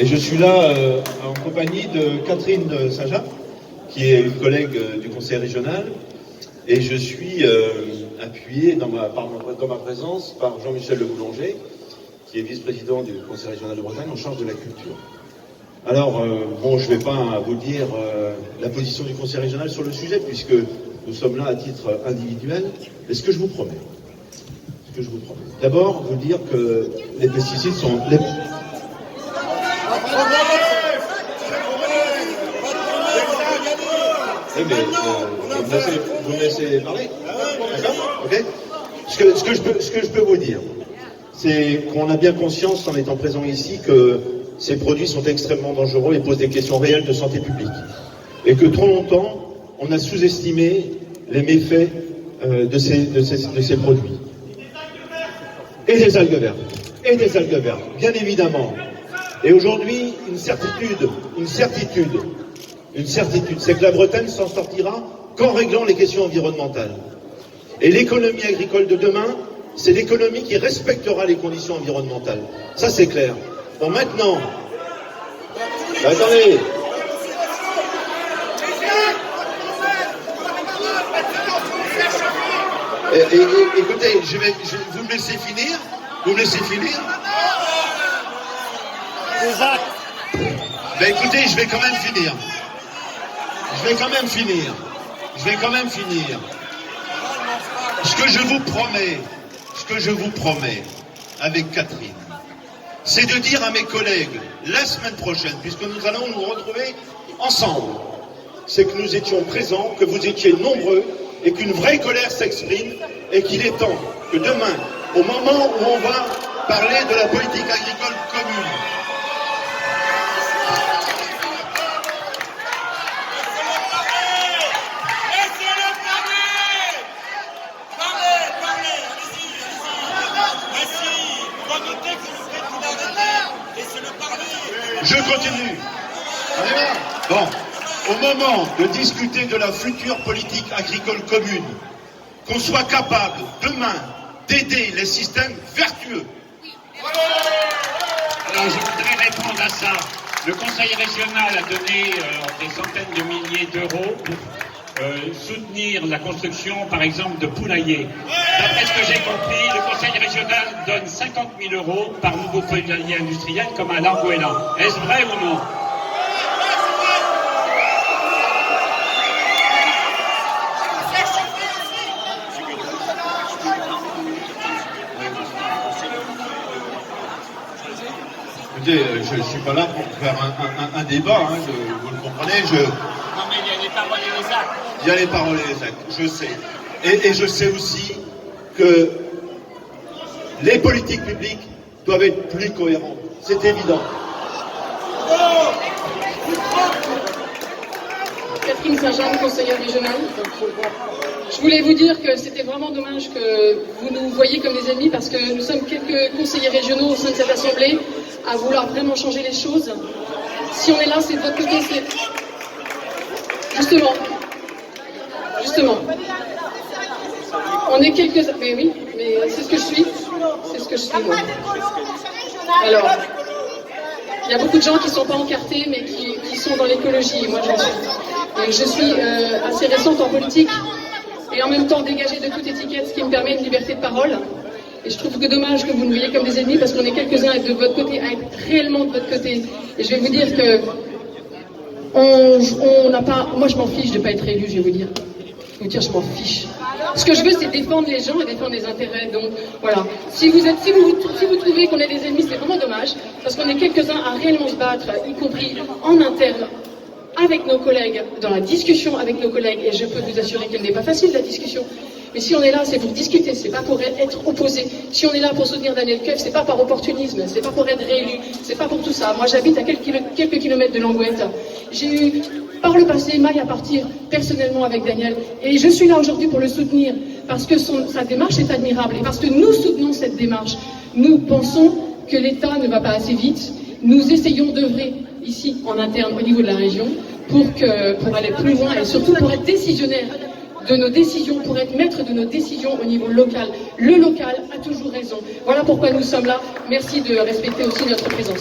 Et je suis là en compagnie de Catherine Saint-Jean, qui est une collègue du conseil régional, et je suis appuyé dans ma présence par Jean-Michel Le Boulanger, qui est vice-président du conseil régional de Bretagne en charge de la culture. Alors, bon, je ne vais pas vous dire la position du conseil régional sur le sujet, puisque nous sommes là à titre individuel, mais ce que je vous promets, d'abord, vous dire que les pesticides sont... Eh bien, vous me laissez parler. D'accord ? Ok ? Ce que je peux vous dire, c'est qu'on a bien conscience, en étant présent ici, que ces produits sont extrêmement dangereux et posent des questions réelles de santé publique. Et que trop longtemps, on a sous-estimé les méfaits de ces produits. Et des algues vertes, bien évidemment. Et aujourd'hui, une certitude, c'est que la Bretagne s'en sortira qu'en réglant les questions environnementales. Et l'économie agricole de demain, c'est l'économie qui respectera les conditions environnementales. Ça, c'est clair. Bon, maintenant... Attendez. Écoutez, vous me laissez finir. Ben écoutez, je vais quand même finir. Ce que je vous promets avec Catherine, c'est de dire à mes collègues la semaine prochaine, puisque nous allons nous retrouver ensemble, c'est que nous étions présents, que vous étiez nombreux, et qu'une vraie colère s'exprime, et qu'il est temps que demain, au moment où on va parler de la politique agricole commune, je continue. Bon, au moment de discuter de la future politique agricole commune, qu'on soit capable, demain, d'aider les systèmes vertueux. Alors, je voudrais répondre à ça. Le conseil régional a donné des centaines de milliers d'euros pour soutenir la construction, par exemple, de poulaillers. D'après ce que j'ai compris, le conseil régional donne 50 000 euros par nouveau poulailler industriel, comme à l'Argoélan. Est-ce vrai ou non? Écoutez, je ne suis pas là pour faire un débat, hein, vous le comprenez. Non, mais il y a les paroles et les actes. Il y a les paroles et les actes, je sais. Et je sais aussi que les politiques publiques doivent être plus cohérentes. C'est évident. Catherine Saint-Jean, conseillère régionale. Je voulais vous dire que c'était vraiment dommage que vous nous voyiez comme des ennemis, parce que nous sommes quelques conseillers régionaux au sein de cette assemblée à vouloir vraiment changer les choses. Si on est là, c'est de votre côté, c'est... Justement. On est quelques... Mais oui, mais c'est ce que je suis. Moi. Alors, il y a beaucoup de gens qui ne sont pas encartés, mais qui sont dans l'écologie. Et moi, j'en suis. Et je suis assez récente en politique, et en même temps dégagée de toute étiquette, ce qui me permet une liberté de parole. Et je trouve que dommage que vous nous voyez comme des ennemis, parce qu'on est quelques-uns à être de votre côté, à être réellement de votre côté. Et je vais vous dire que on n'a pas... Moi, je m'en fiche de ne pas être élu, je vais vous dire. Je m'en fiche. Ce que je veux, c'est défendre les gens et défendre les intérêts. Donc, voilà. Si vous trouvez qu'on est des ennemis, c'est vraiment dommage, parce qu'on est quelques-uns à réellement se battre, y compris en interne, avec nos collègues, dans la discussion avec nos collègues, et je peux vous assurer qu'elle n'est pas facile, la discussion. Mais si on est là, c'est pour discuter, c'est pas pour être opposé. Si on est là pour soutenir Daniel Keuf, c'est pas par opportunisme, c'est pas pour être réélu, c'est pas pour tout ça. Moi, j'habite à quelques kilomètres de Langouette. J'ai eu, par le passé, maille à partir personnellement avec Daniel, et je suis là aujourd'hui pour le soutenir, parce que sa démarche est admirable, et parce que nous soutenons cette démarche. Nous pensons que l'État ne va pas assez vite. Nous essayons d'œuvrer ici, en interne, au niveau de la région, pour aller plus loin, et surtout pour être décisionnaire de nos décisions, pour être maître de nos décisions au niveau local. Le local a toujours raison. Voilà pourquoi nous sommes là. Merci de respecter aussi notre présence.